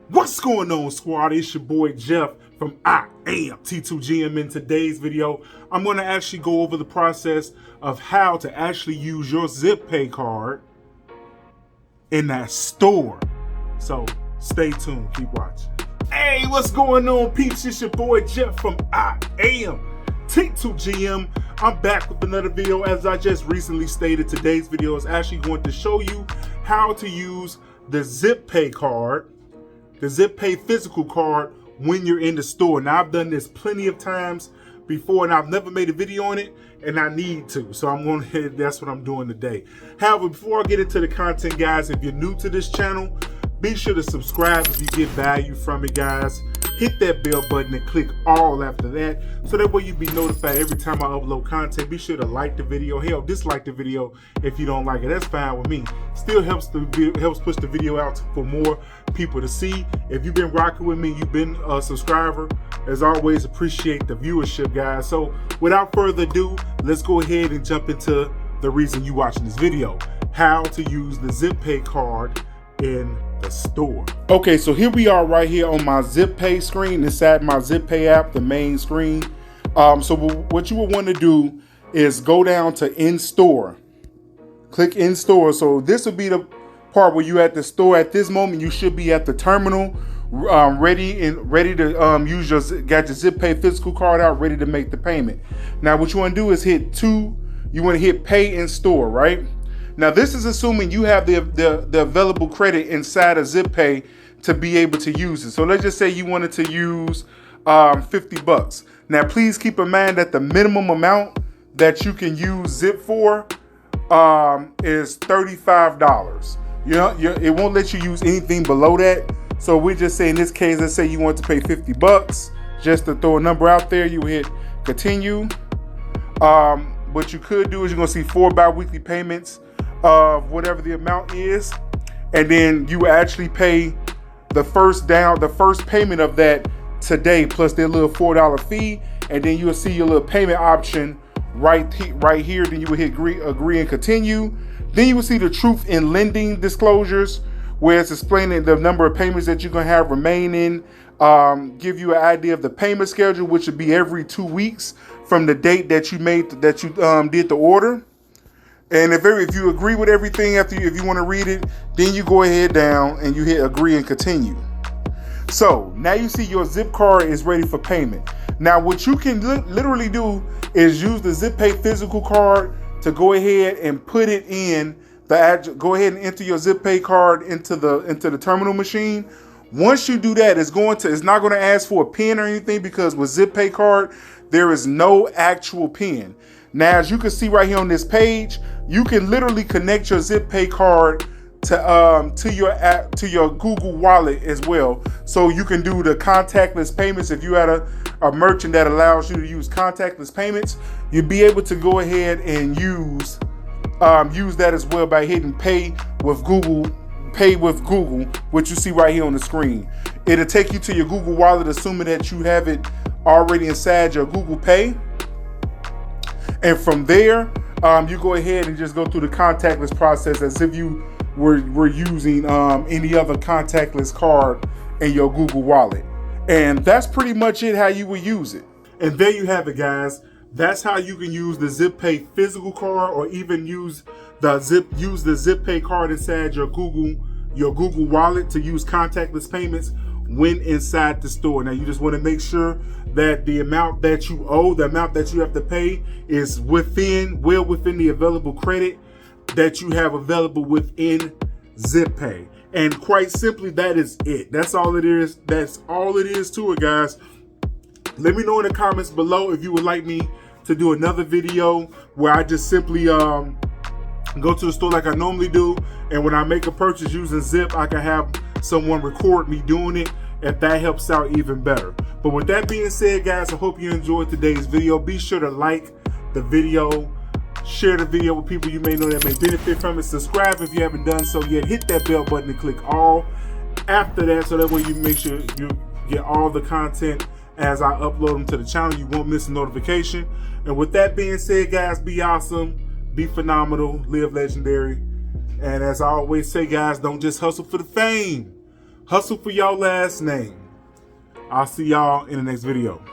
What's going on, squad? It's your boy Jeff from I Am T2GM. In today's video, I'm going to actually go over the process of how to actually use your ZipPay card in that store. So stay tuned, keep watching. Hey, what's going on, peeps? It's your boy Jeff from I Am T2GM. I'm back with another video. As I just recently stated, today's video is actually going to show you how to use the ZipPay card, the ZipPay physical card, when you're in the store. Now, I've done this plenty of times before and I've never made a video on it, and I need to. So that's what I'm doing today. However, before I get into the content, guys, if you're new to this channel, be sure to subscribe if you get value from it, guys. Hit that bell button and click all after that, so that way you'll be notified every time I upload content. Be sure to like the video. Hell, dislike the video if you don't like it. That's fine with me. Still helps push the video out for more people to see. If you've been rocking with me, you've been a subscriber, as always, appreciate the viewership, guys. So without further ado, let's go ahead and jump into the reason you watching this video: how to use the ZipPay card in the store. Okay, so here we are right here on my ZipPay screen, inside my ZipPay app, the main screen. So what you would want to do is go down to in-store. Click in-store. So this would be the part where you're at the store. At this moment, you should be at the terminal, ready to use your ZipPay physical card out, ready to make the payment. Now, what you want to do is you want to hit pay in store, right? Now, this is assuming you have the available credit inside of ZipPay to be able to use it. So let's just say you wanted to use 50 bucks. Now, please keep in mind that the minimum amount that you can use Zip for is $35. It won't let you use anything below that. So we just say in this case, let's say you want to pay 50 bucks. Just to throw a number out there, you hit continue. What you could do is you're going to see 4 bi-weekly payments of whatever the amount is, and then you actually pay the first payment of that today, plus their little $4 fee, and then you'll see your little payment option right here. Then you will hit agree and continue. Then you will see the truth in lending disclosures, where it's explaining the number of payments that you're gonna have remaining, give you an idea of the payment schedule, which would be every 2 weeks from the date that you did the order. And if you agree with everything if you want to read it, then you go ahead down and you hit agree and continue. So now you see your Zip card is ready for payment. Now what you can literally do is use the ZipPay physical card to go ahead and put it in go ahead and enter your ZipPay card into the terminal machine. Once you do that, it's not going to ask for a PIN or anything, because with ZipPay card there is no actual PIN. Now, as you can see right here on this page, you can literally connect your ZipPay card to your app, to your Google Wallet as well. So you can do the contactless payments. If you had a merchant that allows you to use contactless payments, you'd be able to go ahead and use that as well by hitting pay with Google, which you see right here on the screen. It'll take you to your Google Wallet, assuming that you have it already inside your Google Pay. And from there, you go ahead and just go through the contactless process as if you were using any other contactless card in your Google Wallet. And that's pretty much it, how you would use it. And there you have it, guys. That's how you can use the ZipPay physical card, or even use the ZipPay card inside your Google Wallet to use contactless payments when inside the store. Now, you just want to make sure that the amount that you owe, the amount that you have to pay, is well within the available credit that you have available within ZipPay. And quite simply, that is it. That's all it is. That's all it is to it, guys. Let me know in the comments below if you would like me to do another video where I just simply go to the store like I normally do, and when I make a purchase using Zip, I can have someone record me doing it, if that helps out even better. But with that being said, guys, I hope you enjoyed today's video. Be sure to like the video, share the video with people you may know that may benefit from it. Subscribe if you haven't done so yet. Hit that bell button and click all after that, so that way you make sure you get all the content as I upload them to the channel. You won't miss a notification. And with that being said, guys, be awesome, be phenomenal, live legendary. And as I always say, guys, don't just hustle for the fame. Hustle for y'all last name. I'll see y'all in the next video.